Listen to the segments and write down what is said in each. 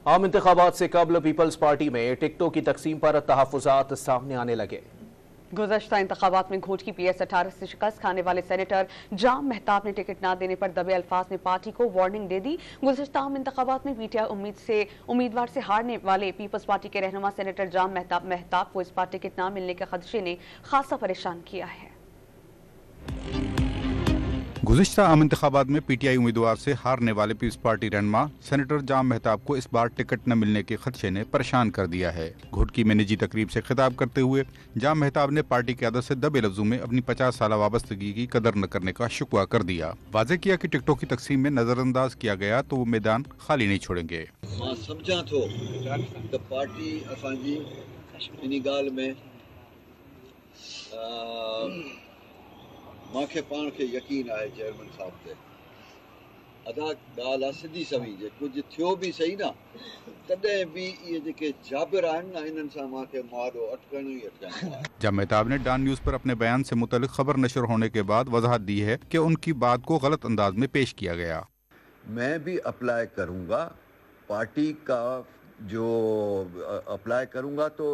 आम इंतखाबात से कबल पीपल्स पार्टी में टिकटों की तकसीम पर तहफ़्फ़ुज़ात सामने आने लगे। गुज़श्ता इंतखाबात में घोट की PS18 से शिकस्त खाने वाले सेनेटर जाम मेहताब ने टिकट न देने पर दबे अल्फाज में पार्टी को वार्निंग दे दी। गुज़श्ता आम इंतखाबात में PTI उम्मीदवार से हारने वाले पीपल्स पार्टी के रहनुमा सेनेटर जाम मेहताब को इस बार टिकट न मिलने के खदशे ने खासा परेशान किया है। गुज़िश्ता आम इंतखाबात में PTI उम्मीदवार से हारने वाले पीपल्स पार्टी रहनुमा सेनेटर जाम मेहताब को इस बार टिकट न मिलने के खदशे ने परेशान कर दिया है। घोटकी में निजी तकरीब से खिताब करते हुए जाम मेहताब ने पार्टी क़यादत से दबे लफ्जों में अपनी 50 साल वाबस्तगी की कदर न करने का शिकवा कर दिया। वाज़ेह किया कि टिकटों की तकसीम में नजरअंदाज किया गया तो वो मैदान खाली नहीं छोड़ेंगे। समझा थो त पार्टी असांजी इन ॻाल्हि में मूंखे पाण खे यकीन आहे चेयरमैन साहब ते अदा ॻाल्हि आहे सिधी सवी जे कुझु थियो बि सही न तॾहिं बि इहे जेके जाबिर आहिनि न इन्हनि सां मूंखे मुआदो अटकणो ई अटकणो आहे। जाम मेहताब ने डॉन न्यूज़ पर अपने बयान से मुतल्लिक खबर नशर होने के बाद वजाहत दी है कि उनकी बात को गलत अंदाज में पेश किया गया। मैं भी अप्लाई करूंगा, पार्टी का जो अप्लाई करूंगा तो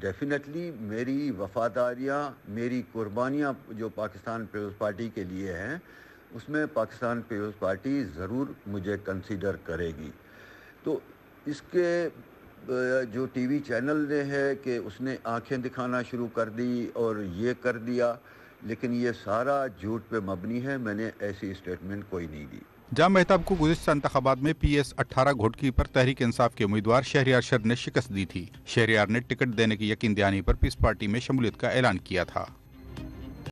डेफिनेटली मेरी वफादारियां, मेरी कुर्बानियां जो पाकिस्तान पीपल्स पार्टी के लिए हैं उसमें पाकिस्तान पीपल्स पार्टी ज़रूर मुझे कंसीडर करेगी। तो इसके जो टीवी चैनल ने है कि उसने आंखें दिखाना शुरू कर दी और ये कर दिया, लेकिन ये सारा झूठ पे मबनी है। मैंने ऐसी स्टेटमेंट कोई नहीं दी। जाम मेहताब को गुज़िश्ता इंतखाबात में PS18 घोटकी पर तहरीक इंसाफ के उम्मीदवार शहरियार शर्द ने शिकस्त दी थी। शहरियार ने टिकट देने की यकीन दहानी पर पीपल्स पार्टी में शमूलियत का ऐलान किया था।